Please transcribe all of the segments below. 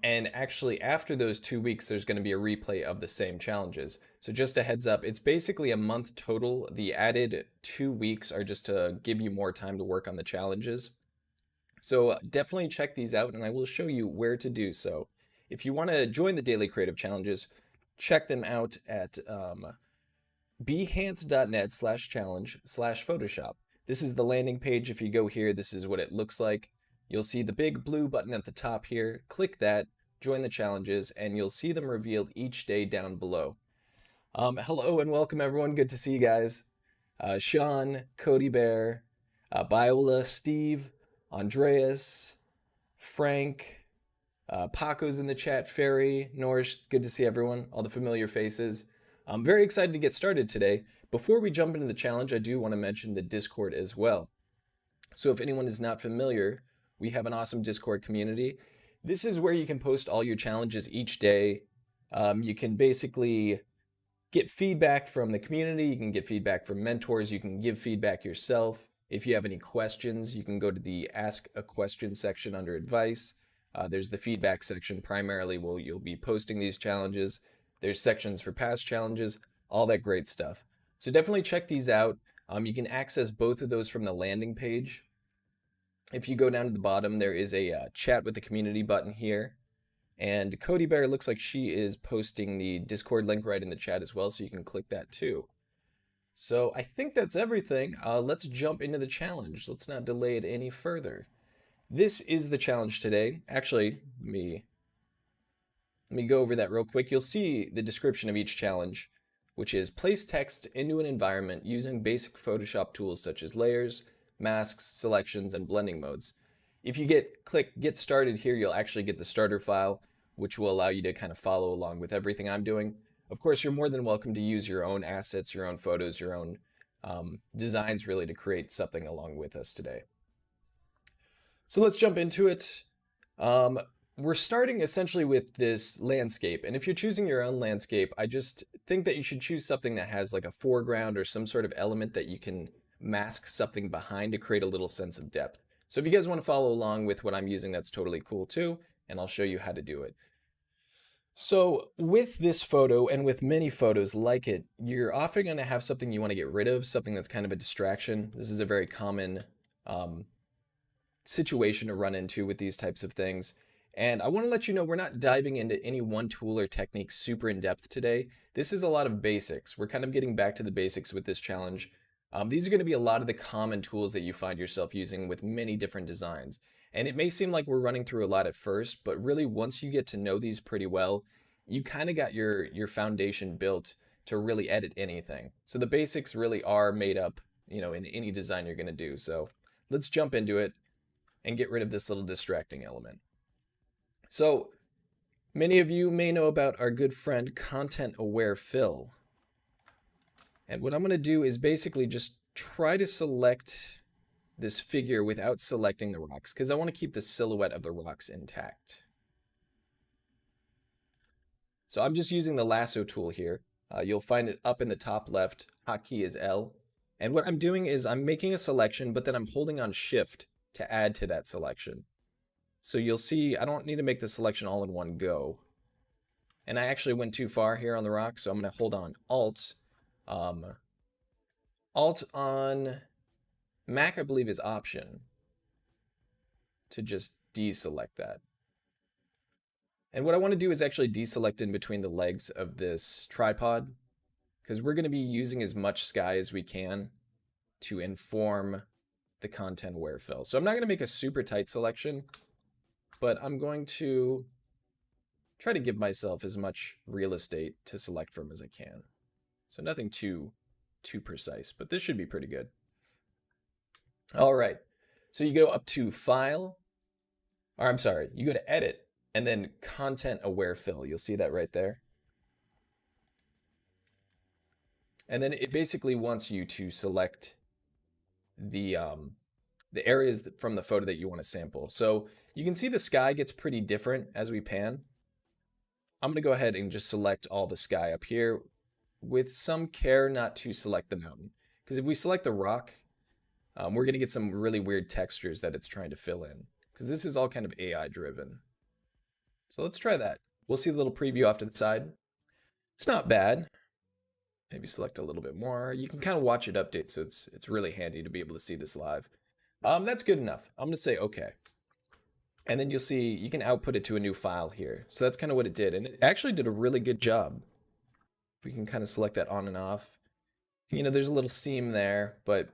And actually, after those 2 weeks, there's going to be a replay of the same challenges. So just a heads up, it's basically a month total. The added 2 weeks are just to give you more time to work on the challenges. So definitely check these out, and I will show you where to do so. If you want to join the daily creative challenges, check them out at behance.net/challenge/Photoshop. This is the landing page. If you go here, this is what it looks like. You'll see the big blue button at the top here. Click that, join the challenges, and you'll see them revealed each day down below. Hello and welcome everyone. Good to see you guys. Sean, Cody Bear, Biola, Steve, Andreas, Frank, Paco's in the chat, Ferry, Norsh. Good to see everyone, all the familiar faces. I'm very excited to get started today. Before we jump into the challenge, I do want to mention the Discord as well. So if anyone is not familiar, we have an awesome Discord community. This is where you can post all your challenges each day. You can basically get feedback from the community. You can get feedback from mentors. You can give feedback yourself. If you have any questions, you can go to the Ask a Question section under Advice. There's the feedback section primarily where you'll be posting these challenges. There's sections for past challenges, all that great stuff. So definitely check these out. You can access both of those from the landing page. If you go down to the bottom, there is a chat with the community button here. And Cody Bear looks like she is posting the Discord link right in the chat as well, so you can click that too. So I think that's everything. Let's jump into the challenge. Let's not delay it any further. This is the challenge today. Actually, let me go over that real quick. You'll see the description of each challenge, which is place text into an environment using basic Photoshop tools such as layers, masks, selections, and blending modes. If you click Get Started here, you'll actually get the starter file, which will allow you to kind of follow along with everything I'm doing. Of course, you're more than welcome to use your own assets, your own photos, your own designs really to create something along with us today. So let's jump into it. We're starting essentially with this landscape. And if you're choosing your own landscape, I just think that you should choose something that has like a foreground or some sort of element that you can mask something behind to create a little sense of depth. So if you guys want to follow along with what I'm using, that's totally cool too, and I'll show you how to do it. So with this photo and with many photos like it, you're often going to have something you want to get rid of, something that's kind of a distraction. This is a very common situation to run into with these types of things. And I want to let you know we're not diving into any one tool or technique super in depth today. This is a lot of basics. We're kind of getting back to the basics with this challenge. These are going to be a lot of the common tools that you find yourself using with many different designs. And it may seem like we're running through a lot at first, but really once you get to know these pretty well, you kind of got your foundation built to really edit anything. So the basics really are made up, in any design you're going to do. So let's jump into it and get rid of this little distracting element. So many of you may know about our good friend Content Aware Fill. And what I'm going to do is basically just try to select this figure without selecting the rocks, because I want to keep the silhouette of the rocks intact. So I'm just using the lasso tool here. You'll find it up in the top left. Hotkey is L. And what I'm doing is I'm making a selection, but then I'm holding on Shift to add to that selection. So you'll see I don't need to make the selection all in one go. And I actually went too far here on the rock, so I'm going to hold on Alt. Alt on Mac, I believe, is Option to just deselect that. And what I want to do is actually deselect in between the legs of this tripod, because we're going to be using as much sky as we can to inform the content aware fill. So I'm not going to make a super tight selection, but I'm going to try to give myself as much real estate to select from as I can. So nothing too precise, but this should be pretty good. All right, so you go up to File, or I'm sorry, you go to Edit, and then Content Aware Fill. You'll see that right there. And then it basically wants you to select the areas from the photo that you want to sample. So you can see the sky gets pretty different as we pan. I'm going to go ahead and just select all the sky up here with some care not to select the mountain. Because if we select the rock, we're going to get some really weird textures that it's trying to fill in. Because this is all kind of AI driven. So let's try that. We'll see the little preview off to the side. It's not bad. Maybe select a little bit more. You can kind of watch it update, so it's really handy to be able to see this live. That's good enough. I'm gonna say okay. And then you'll see you can output it to a new file here. So that's kind of what it did. And it actually did a really good job. We can kind of select that on and off. You know, there's a little seam there, but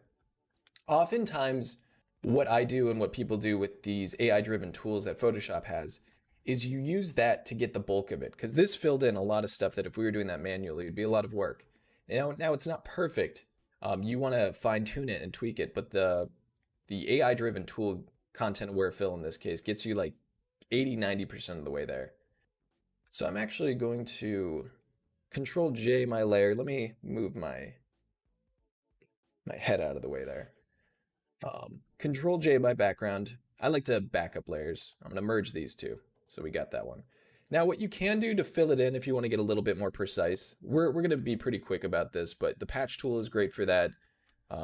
oftentimes what I do and what people do with these AI-driven tools that Photoshop has is you use that to get the bulk of it. Because this filled in a lot of stuff that if we were doing that manually, it'd be a lot of work. Now it's not perfect. You want to fine tune it and tweak it, but the AI-driven tool, content aware fill in this case, gets you like 80-90% of the way there. So I'm actually going to Control J my layer. Let me move my head out of the way there. Control J my background. I like to back up layers. I'm gonna merge these two. So we got that one. Now what you can do to fill it in if you want to get a little bit more precise, we're gonna be pretty quick about this, but the patch tool is great for that.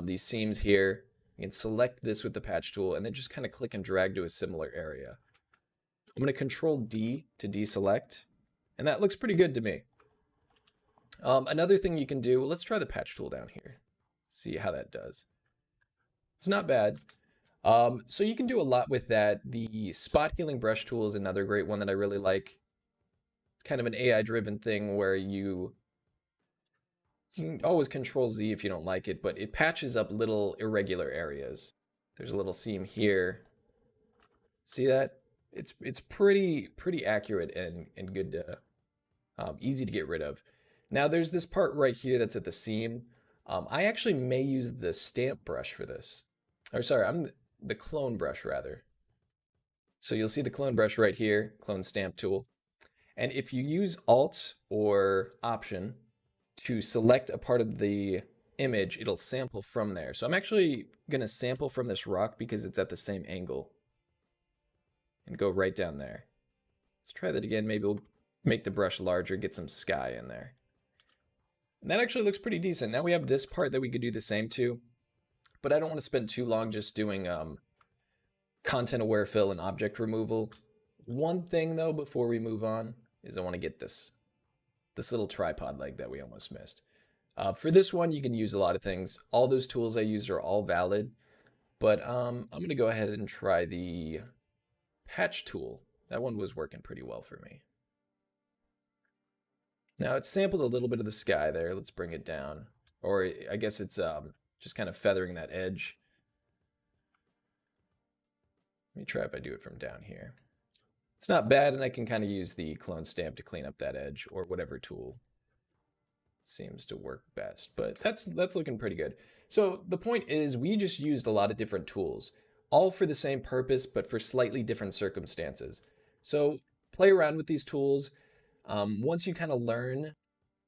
These seams here, you can select this with the patch tool and then just kind of click and drag to a similar area. I'm going to Control D to deselect, and that looks pretty good to me. Another thing you can do, let's try the patch tool down here. See how that does. It's not bad. So you can do a lot with that. The spot healing brush tool is another great one that I really like. It's kind of an AI driven thing where you can always Control Z if you don't like it, but it patches up little irregular areas. There's a little seam here. See that? It's pretty accurate and good to easy to get rid of. Now there's this part right here that's at the seam. I actually may use the stamp brush for this. Or sorry, I'm the clone brush rather. So you'll see the clone brush right here, clone stamp tool. And if you use Alt or Option to select a part of the image, it'll sample from there. So I'm actually going to sample from this rock because it's at the same angle. And go right down there. Let's try that again. Maybe we'll make the brush larger, get some sky in there. And that actually looks pretty decent. Now we have this part that we could do the same to, but I don't want to spend too long just doing content aware fill and object removal. One thing though, before we move on, is I want to get this little tripod leg that we almost missed. For this one, you can use a lot of things. All those tools I use are all valid, but I'm going to go ahead and try the patch tool. That one was working pretty well for me. Now it's sampled a little bit of the sky there. Let's bring it down. Or I guess it's just kind of feathering that edge. Let me try if I do it from down here. It's not bad, and I can kind of use the clone stamp to clean up that edge or whatever tool seems to work best. But that's looking pretty good. So the point is we just used a lot of different tools, all for the same purpose, but for slightly different circumstances. So play around with these tools. Once you kind of learn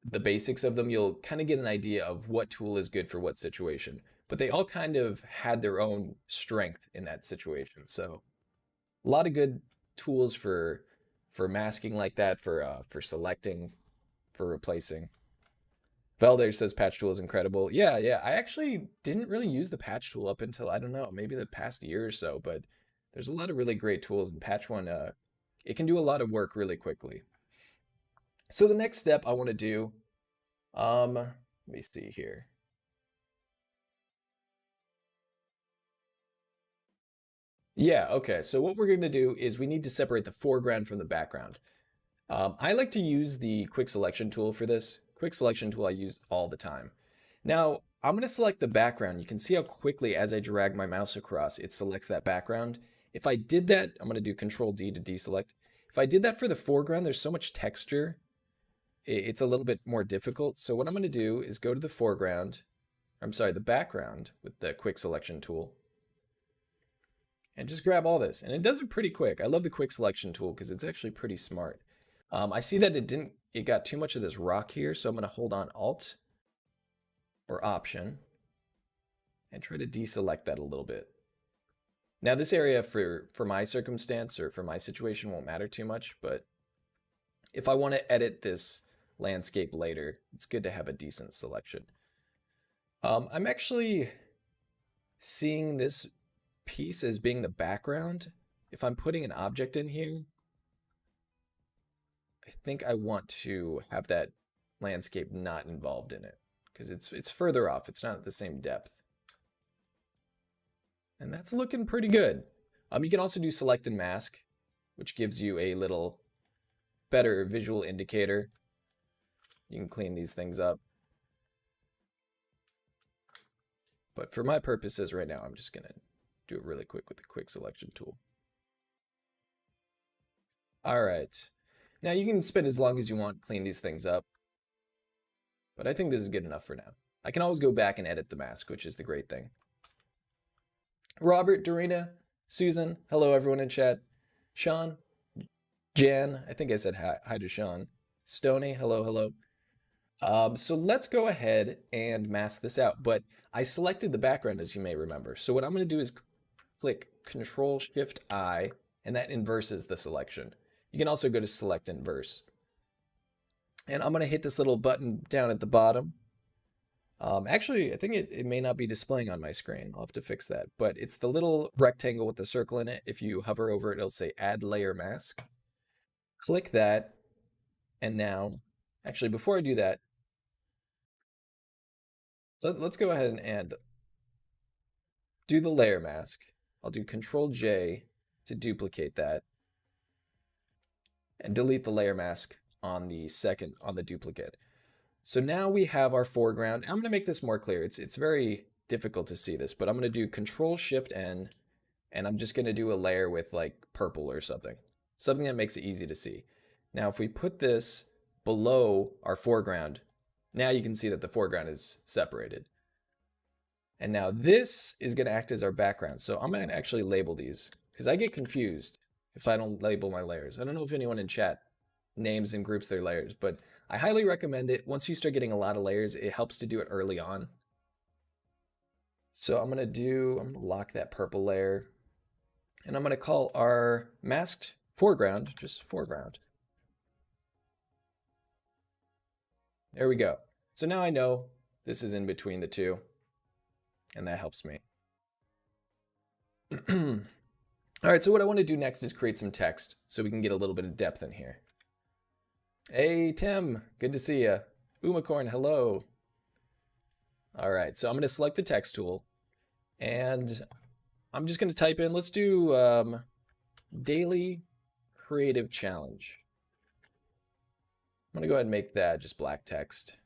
the basics of them, you'll kind of get an idea of what tool is good for what situation. But they all kind of had their own strength in that situation. So a lot of good tools for masking like that, for selecting, for replacing. Velder says patch tool is incredible. Yeah, I actually didn't really use the patch tool up until, I don't know, maybe the past year or so, but there's a lot of really great tools, and patch one, it can do a lot of work really quickly. So the next step I want to do, let me see here. Yeah, okay, so what we're going to do is we need to separate the foreground from the background. I like to use the quick selection tool for this. Quick selection tool I use all the time. Now, I'm going to select the background. You can see how quickly as I drag my mouse across, it selects that background. If I did that, I'm going to do Control D to deselect. If I did that for the foreground, there's so much texture, it's a little bit more difficult. So what I'm going to do is go to the foreground, I'm sorry, the background with the quick selection tool, and just grab all this. And it does it pretty quick. I love the quick selection tool because it's actually pretty smart. I see that it got too much of this rock here, so I'm going to hold on Alt or Option and try to deselect that a little bit. Now this area for my circumstance or for my situation won't matter too much, but if I want to edit this landscape later, it's good to have a decent selection. I'm actually seeing this piece as being the background. If I'm putting an object in here, I think I want to have that landscape not involved in it because it's further off. It's not at the same depth. And that's looking pretty good. You can also do select and mask, which gives you a little better visual indicator. You can clean these things up. But for my purposes right now, I'm just going to do it really quick with the quick selection tool. All right. Now you can spend as long as you want, clean these things up. But I think this is good enough for now. I can always go back and edit the mask, which is the great thing. Robert, Dorina, Susan, hello everyone in chat. Sean, Jan, I think I said hi to Sean. Stony, hello, hello. So let's go ahead and mask this out. But I selected the background, as you may remember. So what I'm going to do is click Control-Shift-I, and that inverses the selection. You can also go to Select Inverse. And I'm going to hit this little button down at the bottom. Actually, I think it may not be displaying on my screen. I'll have to fix that. But it's the little rectangle with the circle in it. If you hover over it, it'll say Add Layer Mask. Click that. And now, actually, before I do that, let's go ahead and do the layer mask. I'll do Control-J to duplicate that. And delete the layer mask on the duplicate. So now we have our foreground. I'm going to make this more clear. It's very difficult to see this, but I'm going to do Control-Shift-N, and I'm just going to do a layer with like purple or something that makes it easy to see. Now, if we put this below our foreground, now you can see that the foreground is separated. And now this is going to act as our background. So I'm going to actually label these because I get confused if I don't label my layers. I don't know if anyone in chat names and groups their layers, but I highly recommend it. Once you start getting a lot of layers, it helps to do it early on. So I'm going to lock that purple layer, and I'm going to call our masked foreground just foreground. There we go. So now I know this is in between the two, and that helps me. All right, so what I want to do next is create some text so we can get a little bit of depth in here. Hey, Tim, good to see you. Umacorn, hello. All right, so I'm going to select the text tool, and I'm just going to type in, let's do daily creative challenge. I'm going to go ahead and make that just black text,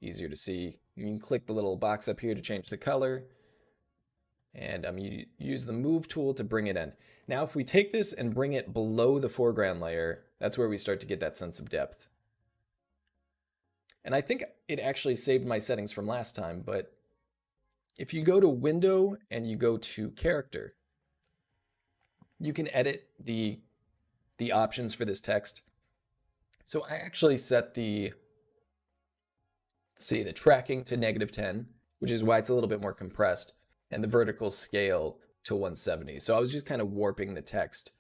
easier to see. You can click the little box up here to change the color, and you use the move tool to bring it in. Now, if we take this and bring it below the foreground layer, that's where we start to get that sense of depth. And I think it actually saved my settings from last time, but if you go to Window and you go to Character, you can edit the options for this text. So I actually set the tracking to -10, which is why it's a little bit more compressed, and the vertical scale to 170. So I was just kind of warping the text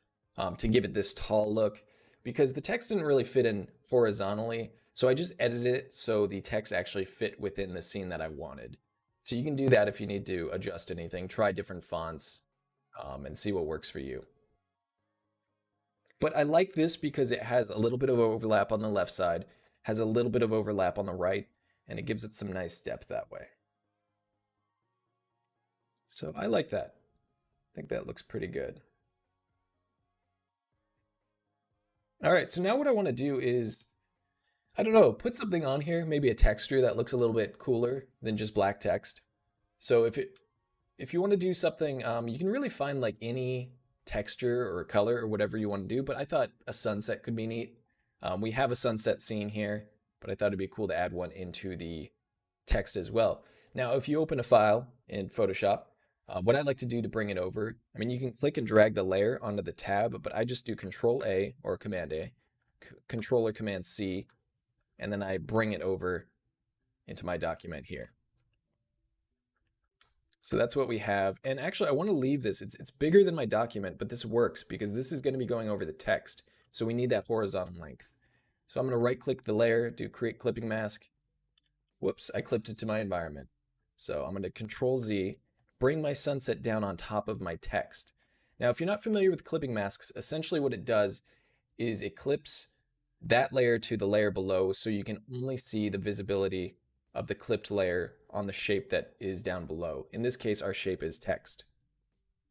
to give it this tall look, because the text didn't really fit in horizontally. So I just edited it so the text actually fit within the scene that I wanted. So you can do that if you need to adjust anything, try different fonts, and see what works for you. But I like this because it has a little bit of overlap on the left side, has a little bit of overlap on the right, and it gives it some nice depth that way. So I like that. I think that looks pretty good. All right, so now what I want to do is, I don't know, put something on here, maybe a texture that looks a little bit cooler than just black text. So if you want to do something, you can really find like any texture or color or whatever you want to do, but I thought a sunset could be neat. We have a sunset scene here, but I thought it'd be cool to add one into the text as well. Now, if you open a file in Photoshop, what I like to do to bring it over, I mean, you can click and drag the layer onto the tab, but I just do Control-A or Command-A, Control or Command-C, and then I bring it over into my document here. So that's what we have. And actually, I want to leave this. It's bigger than my document, but this works because this is going to be going over the text. So we need that horizontal length. So I'm going to right-click the layer, do Create Clipping Mask. Whoops, I clipped it to my environment. So I'm going to Control-Z, bring my sunset down on top of my text. Now, if you're not familiar with clipping masks, essentially what it does is it clips that layer to the layer below so you can only see the visibility of the clipped layer on the shape that is down below. In this case, our shape is text.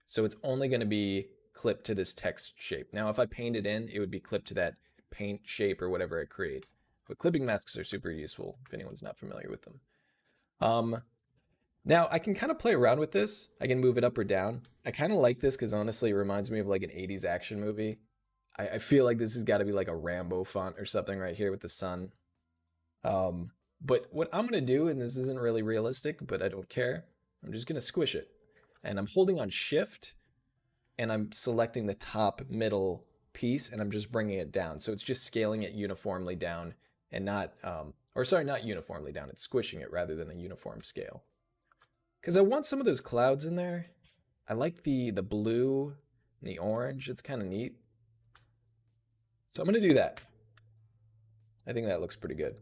So it's only going to be clipped to this text shape. Now, if I paint it in, it would be clipped to that paint shape or whatever I create. But clipping masks are super useful if anyone's not familiar with them. Now I can kind of play around with this. I can move it up or down. I kind of like this because honestly, it reminds me of like an 80s action movie. I feel like this has got to be like a Rambo font or something right here with the sun. But what I'm going to do, and this isn't really realistic, but I don't care. I'm just going to squish it. And I'm holding on shift and I'm selecting the top middle piece and I'm just bringing it down. So it's just scaling it uniformly down and not, not uniformly down. It's squishing it rather than a uniform scale. Because I want some of those clouds in there. I like the blue and the orange. It's kind of neat. So I'm going to do that. I think that looks pretty good.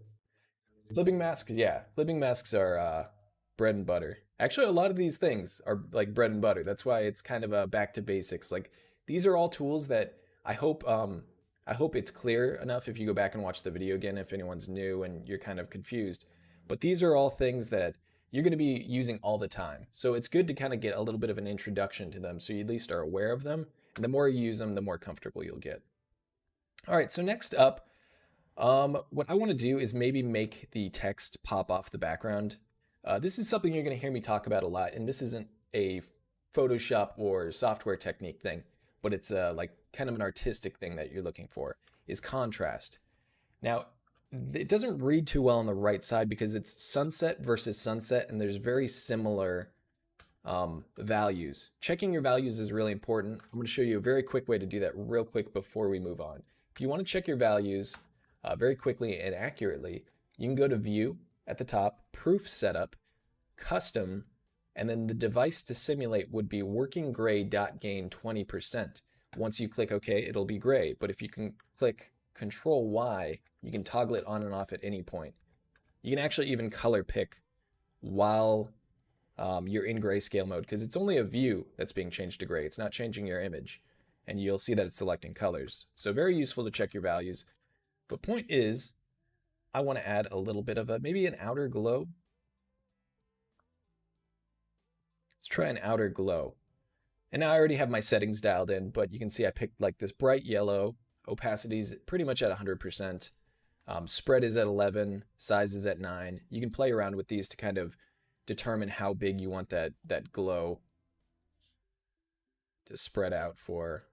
Clipping masks, yeah. Clipping masks are bread and butter. Actually, a lot of these things are like bread and butter. That's why it's kind of back to basics. Like these are all tools that I hope it's clear enough if you go back and watch the video again, if anyone's new and you're kind of confused. But these are all things that you're going to be using all the time. So it's good to kind of get a little bit of an introduction to them so you at least are aware of them. And the more you use them, the more comfortable you'll get. All right, so next up, what I want to do is maybe make the text pop off the background. This is something you're going to hear me talk about a lot, and this isn't a Photoshop or software technique thing, but it's like kind of an artistic thing that you're looking for, is contrast. Now, it doesn't read too well on the right side because it's sunset versus sunset, and there's very similar values. Checking your values is really important. I'm going to show you a very quick way to do that real quick before we move on. If you want to check your values very quickly and accurately, you can go to View at the top, Proof Setup, Custom, and then the device to simulate would be working gray dot gain 20%. Once you click OK, it'll be gray, but if you can click Control Y, you can toggle it on and off at any point. You can actually even color pick while you're in grayscale mode because it's only a view that's being changed to gray. It's not changing your image, and you'll see that it's selecting colors. So very useful to check your values. But point is, I want to add a little bit of maybe an outer glow. Let's try an outer glow. And now I already have my settings dialed in, but you can see I picked like this bright yellow. Opacity is pretty much at 100%. Spread is at 11. Size is at 9. You can play around with these to kind of determine how big you want that glow to spread out for.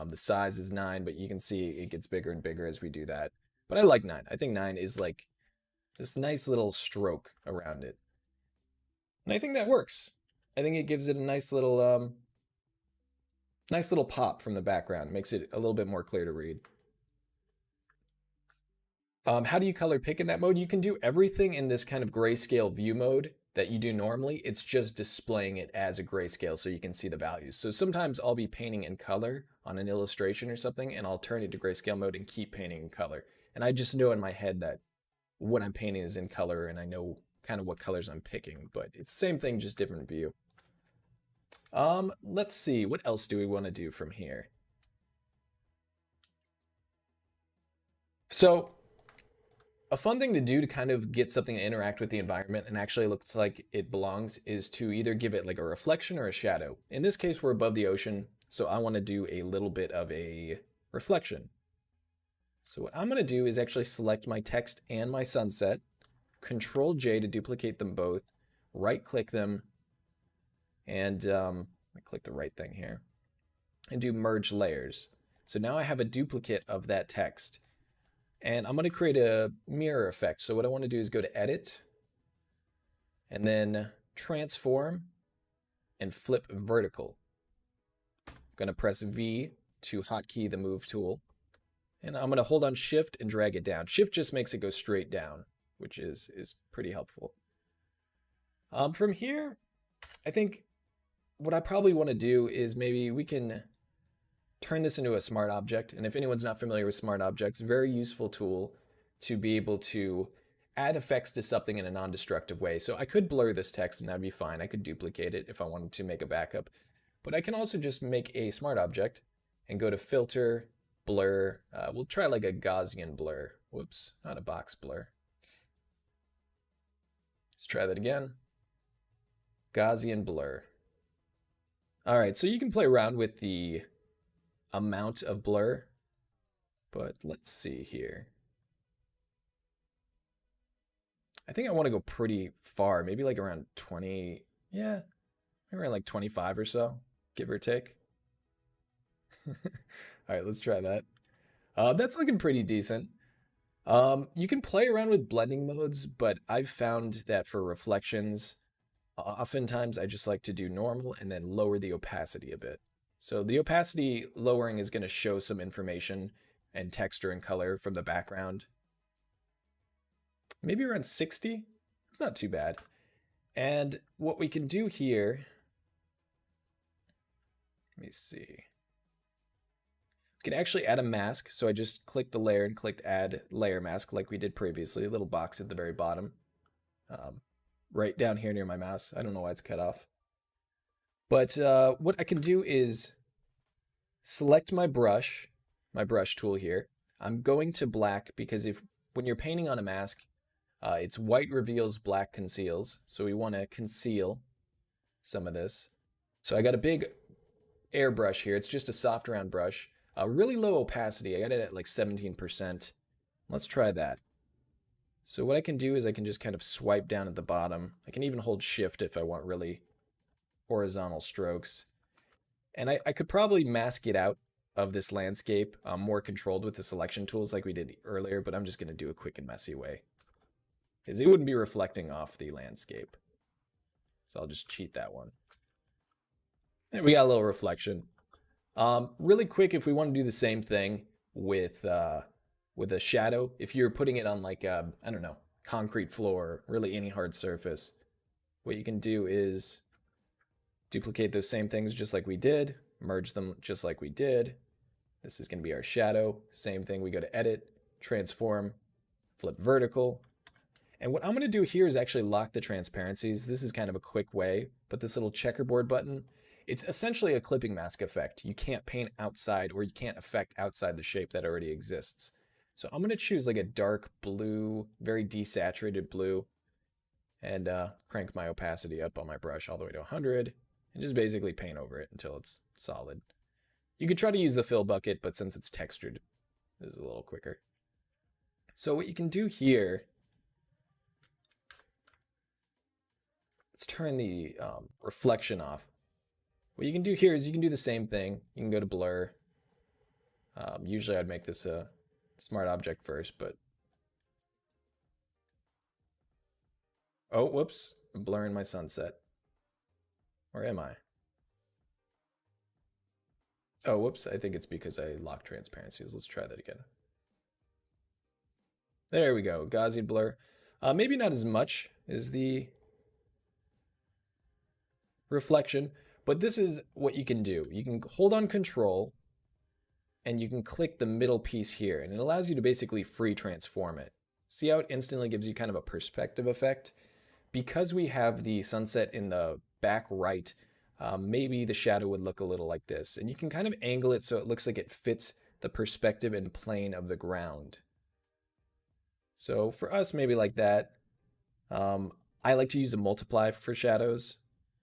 The size is 9, but you can see it gets bigger and bigger as we do that. But I like 9. I think 9 is like this nice little stroke around it. And I think that works. I think it gives it a nice little pop from the background. Makes it a little bit more clear to read. How do you color pick in that mode? You can do everything in this kind of grayscale view mode that you do normally. It's just displaying it as a grayscale so you can see the values. So sometimes I'll be painting in color on an illustration or something, and I'll turn it to grayscale mode and keep painting in color. And I just know in my head that what I'm painting is in color, and I know kind of what colors I'm picking, but it's the same thing, just different view. Let's see, what else do we want to do from here? So a fun thing to do to kind of get something to interact with the environment and actually looks like it belongs is to either give it like a reflection or a shadow. In this case, we're above the ocean, so I want to do a little bit of a reflection. So what I'm going to do is actually select my text and my sunset, Control J to duplicate them both, right click them, and I click the right thing here, and do merge layers. So now I have a duplicate of that text. And I'm going to create a mirror effect. So what I want to do is go to Edit, and then Transform, and Flip Vertical. I'm going to press V to hotkey the Move tool. And I'm going to hold on Shift and drag it down. Shift just makes it go straight down, which is pretty helpful. From here, I think what I probably want to do is maybe we can turn this into a smart object. And if anyone's not familiar with smart objects, very useful tool to be able to add effects to something in a non-destructive way. So I could blur this text and that'd be fine. I could duplicate it if I wanted to make a backup. But I can also just make a smart object and go to Filter, blur. We'll try like a Gaussian blur. Whoops, not a box blur. Let's try that again. Gaussian blur. All right, so you can play around with the amount of blur, but let's see here. I think I want to go pretty far, maybe like around 20, yeah, maybe around like 25 or so, give or take. All right, let's try that. That's looking pretty decent. You can play around with blending modes, but I've found that for reflections, oftentimes I just like to do normal and then lower the opacity a bit. So the opacity lowering is going to show some information and texture and color from the background. Maybe around 60. It's not too bad. And what we can do here, let me see. We can actually add a mask. So I just clicked the layer and clicked add layer mask like we did previously, a little box at the very bottom. Right down here near my mouse. I don't know why it's cut off. But what I can do is select my brush tool here. I'm going to black because when you're painting on a mask, it's white reveals, black conceals. So we want to conceal some of this. So I got a big airbrush here. It's just a soft round brush. Really low opacity. I got it at like 17%. Let's try that. So what I can do is I can just kind of swipe down at the bottom. I can even hold shift if I want really horizontal strokes. And I could probably mask it out of this landscape more controlled with the selection tools like we did earlier, but I'm just going to do a quick and messy way, because it wouldn't be reflecting off the landscape. So I'll just cheat that one. There we got a little reflection. Really quick, if we want to do the same thing with a shadow, if you're putting it on like a, I don't know, concrete floor, really any hard surface, what you can do is duplicate those same things just like we did, merge them just like we did. This is going to be our shadow. Same thing, we go to edit, transform, flip vertical. And what I'm going to do here is actually lock the transparencies. This is kind of a quick way, but this little checkerboard button, it's essentially a clipping mask effect. You can't paint outside, or you can't affect outside the shape that already exists. So I'm going to choose like a dark blue, very desaturated blue, and crank my opacity up on my brush all the way to 100, and just basically paint over it until it's solid. You could try to use the fill bucket, but since it's textured, this is a little quicker. So what you can do here, let's turn the reflection off. What you can do here is you can do the same thing. You can go to blur. Usually I'd make this a smart object first, but oh, whoops, I'm blurring my sunset. Or am I? Oh, whoops, I think it's because I locked transparencies. Let's try that again. There we go, Gaussian blur. Maybe not as much as the reflection, but this is what you can do. You can hold on Control, and you can click the middle piece here, and it allows you to basically free transform it. See how it instantly gives you kind of a perspective effect? Because we have the sunset in the back right, maybe the shadow would look a little like this. And you can kind of angle it so it looks like it fits the perspective and plane of the ground. So for us, maybe like that. I like to use a multiply for shadows,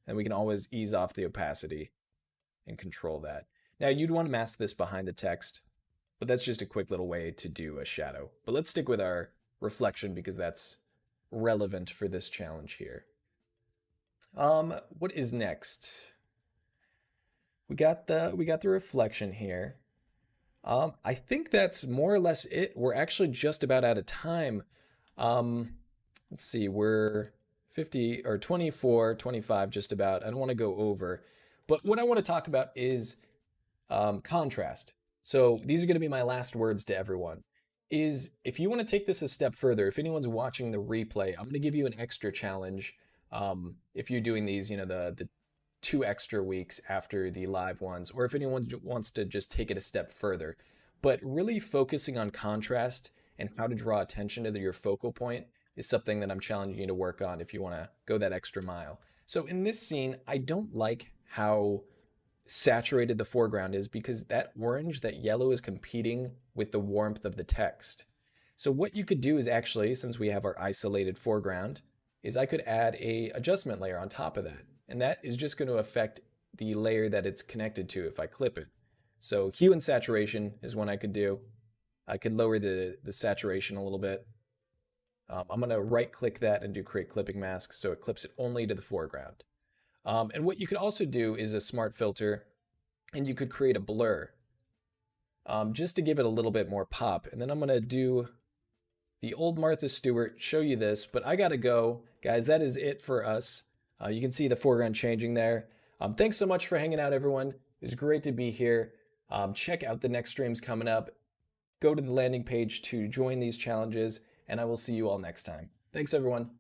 and we can always ease off the opacity and control that. Now you'd want to mask this behind the text, but that's just a quick little way to do a shadow. But let's stick with our reflection because that's relevant for this challenge here. What is next? We got the reflection here. I think that's more or less it. We're actually just about out of time. Let's see, we're 50 or 24, 25 just about. I don't want to go over. But what I want to talk about is contrast. So these are going to be my last words to everyone. Is if you want to take this a step further, if anyone's watching the replay, I'm going to give you an extra challenge. If you're doing these, you know, the 2 extra weeks after the live ones, or if anyone wants to just take it a step further. But really focusing on contrast and how to draw attention to your focal point is something that I'm challenging you to work on if you want to go that extra mile. So in this scene, I don't like how saturated the foreground is because that orange, that yellow is competing with the warmth of the text. So what you could do is actually, since we have our isolated foreground, is I could add a adjustment layer on top of that. And that is just going to affect the layer that it's connected to if I clip it. So hue and saturation is one I could do. I could lower the saturation a little bit. I'm going to right click that and do create clipping mask so it clips it only to the foreground. And what you could also do is a smart filter, and you could create a blur just to give it a little bit more pop. And then I'm going to do the old Martha Stewart, show you this, but I got to go. Guys, that is it for us. You can see the foreground changing there. Thanks so much for hanging out, everyone. It was great to be here. Check out the next streams coming up. Go to the landing page to join these challenges, and I will see you all next time. Thanks, everyone.